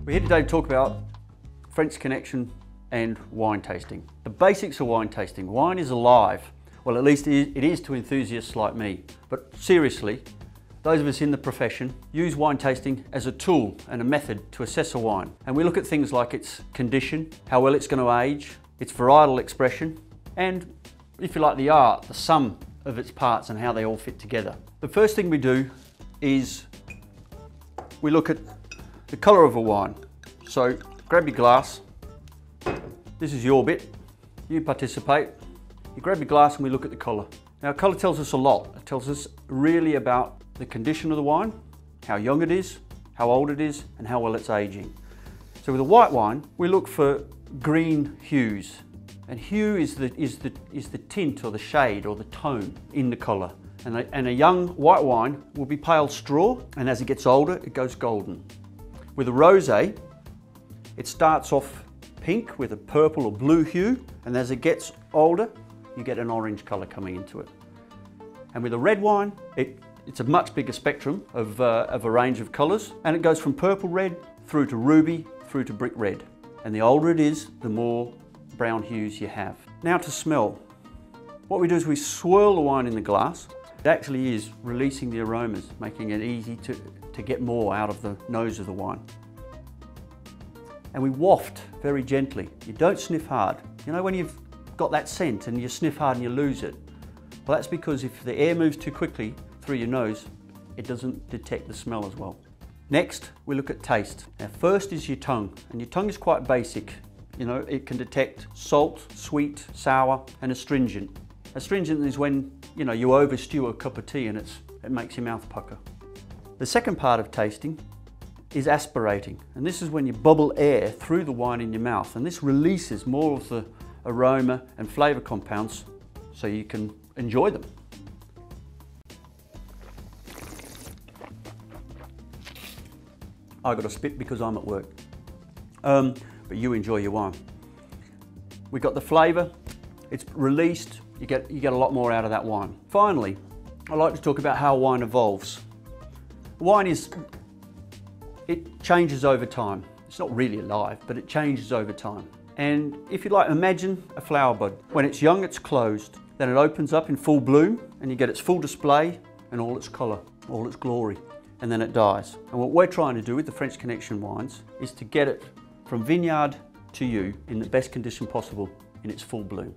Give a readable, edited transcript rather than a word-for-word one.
We're here today to talk about French Connection and wine tasting. The basics of wine tasting. Wine is alive. Well, at least it is to enthusiasts like me. But seriously, those of us in the profession use wine tasting as a tool and a method to assess a wine. And we look at things like its condition, how well it's going to age, its varietal expression, and if you like, the art, the sum of its parts and how they all fit together. The first thing we do is we look at the colour of a wine. So grab your glass, this is your bit, you participate, you grab your glass and we look at the colour. Now colour tells us a lot. It tells us really about the condition of the wine, how young it is, how old it is, and how well it's aging. So with a white wine, we look for green hues. And hue is the tint or the shade or the tone in the colour. And a young white wine will be pale straw, and as it gets older, it goes golden. With a rosé, it starts off pink with a purple or blue hue, and as it gets older, you get an orange colour coming into it. And with a red wine, it's a much bigger spectrum of a range of colours, and it goes from purple red through to ruby, through to brick red. And the older it is, the more brown hues you have. Now to smell. What we do is we swirl the wine in the glass. It actually is releasing the aromas, making it easy to get more out of the nose of the wine. And we waft very gently. You don't sniff hard. You know when you've got that scent and you sniff hard and you lose it? Well, that's because if the air moves too quickly through your nose, it doesn't detect the smell as well. Next, we look at taste. Now first is your tongue, and your tongue is quite basic. You know, it can detect salt, sweet, sour, and astringent. Astringent is when, you know, you overstew a cup of tea and it makes your mouth pucker. The second part of tasting is aspirating, and this is when you bubble air through the wine in your mouth, and this releases more of the aroma and flavour compounds so you can enjoy them. I got to spit because I'm at work. But you enjoy your wine. We got the flavour, it's released, you get a lot more out of that wine. Finally, I like to talk about how wine evolves. Wine it changes over time. It's not really alive, but it changes over time. And if you like, imagine a flower bud. When it's young, it's closed. Then it opens up in full bloom and you get its full display and all its colour, all its glory. And then it dies. And what we're trying to do with the French Connection wines is to get it from vineyard to you in the best condition possible in its full bloom.